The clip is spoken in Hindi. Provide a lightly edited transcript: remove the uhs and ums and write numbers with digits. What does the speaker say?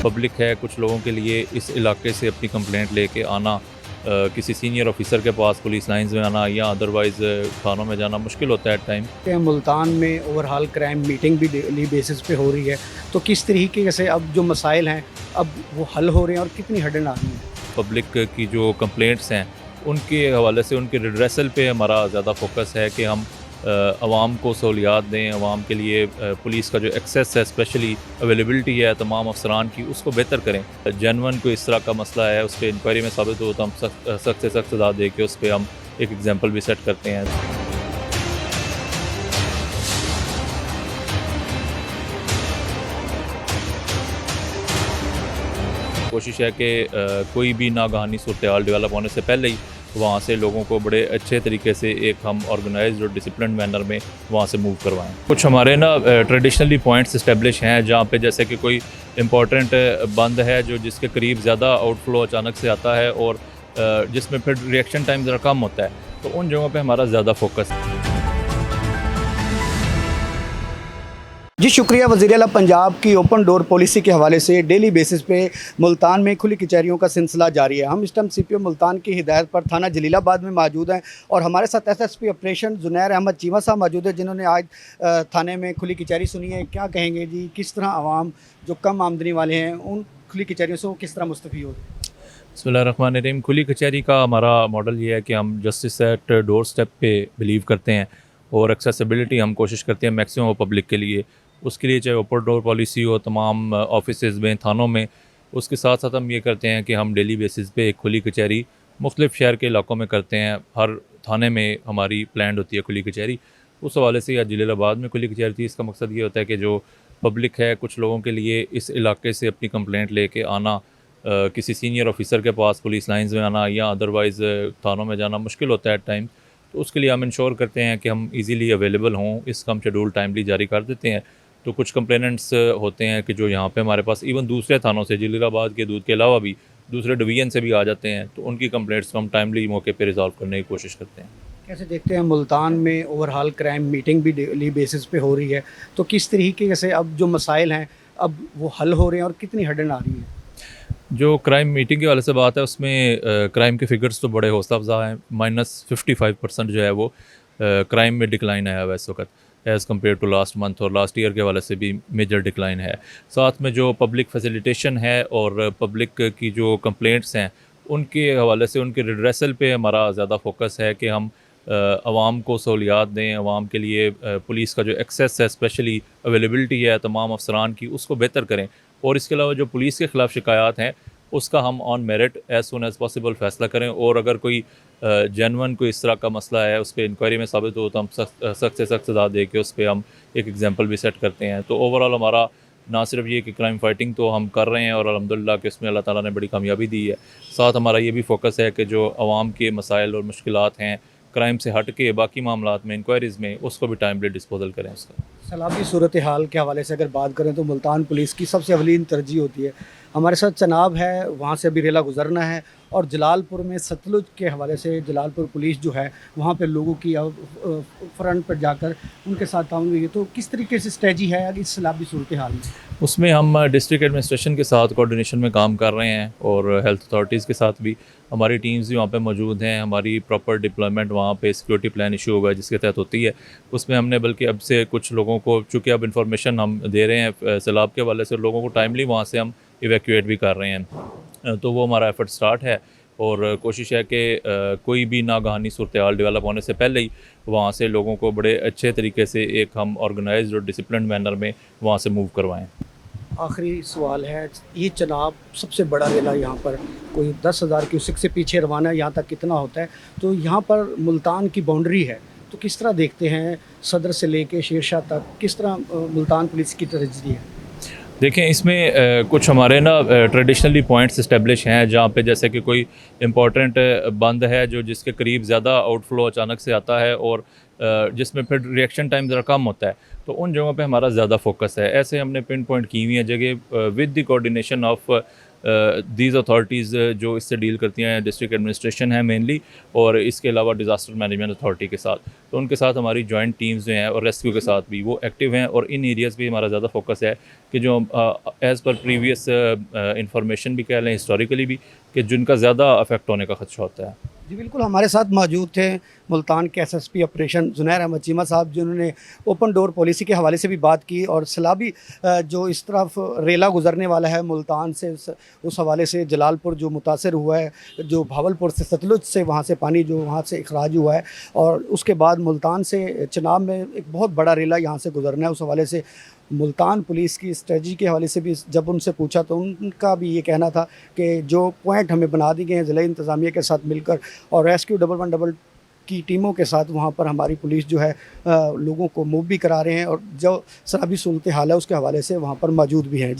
पब्लिक है, कुछ लोगों के लिए इस इलाके से अपनी कंप्लेंट लेके आना, किसी सीनियर ऑफिसर के पास पुलिस लाइंस में आना या अदरवाइज़ थानों में जाना मुश्किल होता है टाइम। मुल्तान में ओवरऑल क्राइम मीटिंग भी डेली बेसिस पे हो रही है, तो किस तरीके से अब जो मसाइल हैं अब वो हल हो रहे हैं और कितनी हदें आ रही हैं? पब्लिक की जो कंप्लेंट्स हैं उनके हवाले से उनके रिड्रेसल पे हमारा ज़्यादा फोकस है कि हम आवाम को सहूलियात दें, आवाम के लिए पुलिस का जो एक्सेस है, स्पेशली अवेलेबिलिटी है तमाम अफसरान की, उसको बेहतर करें। जेनवन कोई इस तरह का मसला है, उस पर इंक्वायरी में साबित हो तो हम सख्त से सख्त सज़ा दे के उस पर हम एक एग्जाम्पल भी सेट करते हैं। कोशिश है कि कोई भी नागहानी सूरत डेवलप होने से पहले ही वहाँ से लोगों को बड़े अच्छे तरीके से एक हम ऑर्गेनाइज्ड और डिसिप्लिन मैनर में वहाँ से मूव करवाएं। कुछ हमारे ना ट्रेडिशनली पॉइंट्स इस्टेब्लिश हैं जहाँ पे जैसे कि कोई इम्पॉर्टेंट बंद है जो जिसके करीब ज़्यादा आउटफ्लो अचानक से आता है और जिसमें फिर रिएक्शन टाइम ज़रा कम होता है, तो उन जगहों पर हमारा ज़्यादा फोकस है। जी शुक्रिया। वज़ीर आला पंजाब की ओपन डोर पॉलिसी के हवाले से डेली बेसिस पे मुल्तान में खुली कचहरियों का सिलसिला जारी है। हम इस टाइम CPO मुल्तान की हिदायत पर थाना जलीलाबाद में मौजूद हैं और हमारे साथ SSP ऑपरेशन जुनैर अहमद चीमा साहब मौजूद है जिन्होंने आज थाने में खुली कचहरी सुनी है। क्या कहेंगे जी, किस तरह आवाम जो कम आमदनी वाले हैं उन खुली कचहरियों से वो किस तरह मुस्तफ़ी हो? बिस्मिल्लाहिर्रहमानिर्रहीम। खुली कचहरी का हमारा मॉडल ये है कि हम जस्टिस एट डोर स्टेप पे बिलीव करते हैं और एक्सेसिबिलिटी हम कोशिश करते हैं मैक्सिमम पब्लिक के लिए। उसके लिए चाहे ओपन डोर पॉलिसी हो तमाम ऑफिसेज़ में, थानों में, उसके साथ साथ हम ये करते हैं कि हम डेली बेसिस पे एक खुली कचहरी मुख्तलिफ़ शहर के इलाकों में करते हैं। हर थाने में हमारी प्लान होती है खुली कचहरी। उस हवाले से आज जलीलाबाद में खुली कचहरी थी। इसका मकसद ये होता है कि जो पब्लिक है, कुछ लोगों के लिए इस इलाके से अपनी कंप्लेंट लेके आना, किसी सीनियर ऑफिसर के पास पुलिस लाइंस में आना या अदरवाइज़ थानों में जाना मुश्किल होता है टाइम, तो उसके लिए हम इंश्योर करते हैं कि हम ईज़िली अवेलेबल हों। इसका हम शेड्यूल टाइमली जारी कर देते हैं। तो कुछ कंप्लेनेंट्स होते हैं कि जो यहाँ पे हमारे पास इवन दूसरे थानों से, जलीलाबाद के दूध के अलावा भी दूसरे डिवीज़न से भी आ जाते हैं, तो उनकी कंप्लेंट्स को हम टाइमली मौके पे रिजॉल्व करने की कोशिश करते हैं। कैसे देखते हैं मुल्तान में ओवरऑल क्राइम मीटिंग भी डेली बेसिस पे हो रही है, तो किस तरीके से अब जो मसाइल हैं अब वो हल हो रहे हैं और कितनी हदें आ रही हैं? जो क्राइम मीटिंग के वाले से बात है उसमें क्राइम के फिगर्स तो बड़े हौसला अफजा हैं। -55% जो है वो क्राइम में डिक्लाइन आया हुआ है इस वक्त as compare to last month, और लास्ट ईयर के वाले से भी मेजर डिक्लाइन है। साथ में जो पब्लिक फैसिलिटेशन है और पब्लिक की जो कंप्लेंट्स हैं उनके हवाले से उनके रिड्रेसल पे हमारा ज़्यादा फोकस है कि हम आवाम को सहूलियात दें, आवाम के लिए पुलिस का जो एक्सेस है, स्पेशली अवेलेबिलिटी है तमाम अफसरान की, उसको बेहतर करें। और इसके अलावा जो पुलिस के ख़िलाफ़ शिकायत हैं उसका हम on merit as soon as possible फ़ैसला करें, और अगर कोई जेनवन कोई इस तरह का मसला है उस पर इंक्वायरी में साबित हो तो हम सख्त से सख्त सज़ा दे के उस पर हम एक एग्जाम्पल भी सेट करते हैं। तो ओवरऑल हमारा ना सिर्फ ये कि क्राइम फाइटिंग तो हम कर रहे हैं और अल्हम्दुलिल्लाह कि उसमें अल्लाह ताला ने बड़ी कामयाबी दी है, साथ हमारा ये भी फोकस है कि जो आवाम के मसाइल और मुश्किलात हैं क्राइम से हट के बाकी मामलात में, इंक्वायरीज़ में, उसको भी टाइमली डिस्पोजल करें उसका। सैलाबी सूरत हाल के हवाले से अगर बात करें तो मुल्तान पुलिस की सबसे अवलीन तरजीह होती है। हमारे साथ चनाब है, वहाँ से अभी रेला गुजरना है, और जलालपुर में सतलुज के हवाले से जलालपुर पुलिस जो है वहाँ पे लोगों की फ्रंट पर जाकर उनके साथ ताउन हुई है। तो किस तरीके से स्ट्रेटजी है इस सैलाबी सूरत हाल में? उसमें हम डिस्ट्रिक्ट एडमिनिस्ट्रेशन के साथ कोऑर्डिनेशन में काम कर रहे हैं और हेल्थ अथॉरिटीज़ के साथ भी हमारी टीम्स भी वहाँ पे मौजूद हैं। हमारी प्रॉपर डिप्लॉयमेंट वहाँ पे सिक्योरिटी प्लान इशू होगा जिसके तहत होती है। उसमें हमने बल्कि अब से कुछ लोगों को, चूँकि अब इंफॉर्मेशन हम दे रहे हैं सैलाब के हवाले से, लोगों को टाइमली वहाँ से हम इवैक्यूएट भी कर रहे हैं। तो वो हमारा एफर्ट स्टार्ट है और कोशिश है कि कोई भी नागहानी सूरत डेवलप होने से पहले ही वहाँ से लोगों को बड़े अच्छे तरीके से एक हम ऑर्गेनाइज्ड और डिसिप्लिन मैनर में वहाँ से मूव करवाएं। आखिरी सवाल है, ये चनाब सबसे बड़ा रेला यहाँ पर कोई 10,000 क्यूसेक से पीछे रवाना यहाँ तक कितना होता है, तो यहाँ पर मुल्तान की बाउंड्री है, तो किस तरह देखते हैं सदर से लेके शेरशाह तक, किस तरह मुल्तान पुलिस की तरजीह है? देखें, इसमें कुछ हमारे ना ट्रेडिशनली पॉइंट्स इस्टेब्लिश हैं जहाँ पे जैसे कि कोई इम्पॉर्टेंट बंद है जो जिसके करीब ज़्यादा आउटफ्लो अचानक से आता है और जिसमें फिर रिएक्शन टाइम ज़रा कम होता है, तो उन जगहों पे हमारा ज़्यादा फोकस है। ऐसे हमने पिन पॉइंट की हुई है जगह with the coordination of these authorities जो इससे डील करती हैं डिस्ट्रिक्ट एडमिनिस्ट्रेशन है मेनली, और इसके अलावा डिज़ास्टर मैनेजमेंट अथॉरिटी के साथ, तो उनके साथ हमारी जॉइंट टीम्स जो हैं और रेस्क्यू के साथ भी वो एक्टिव हैं। और इन एरियाज़ पे हमारा ज़्यादा फोकस है कि जो एज़ पर प्रीवियस इंफॉर्मेशन भी कह लें, हिस्टोरिकली भी, कि जिनका ज़्यादा अफेक्ट होने का खदशा होता है। जी बिल्कुल, हमारे साथ मौजूद थे मुल्तान के एसएसपी ऑपरेशन जुनैर अहमद चीमा साहब, जिन्होंने ओपन डोर पॉलिसी के हवाले से भी बात की और सैलाबी जो इस तरफ रेला गुजरने वाला है मुल्तान से, उस हवाले से जलालपुर जो मुतासर हुआ है, जो भावलपुर से सतलुज से वहाँ से पानी जो वहाँ से इखराज हुआ है, और उसके बाद मुल्तान से चिनाब में एक बहुत बड़ा रेला यहाँ से गुजरना है। उस हवाले से मुल्तान पुलिस की स्ट्रेटजी के हवाले से भी जब उनसे पूछा तो उनका भी ये कहना था कि जो पॉइंट हमें बना दी गए हैं ज़िला इंतज़ामिया के साथ मिलकर और रेस्क्यू 111 की टीमों के साथ, वहाँ पर हमारी पुलिस जो है लोगों को मूव भी करा रहे हैं और जो सभी सूरत हाल है उसके हवाले से वहाँ पर मौजूद भी हैं। जी।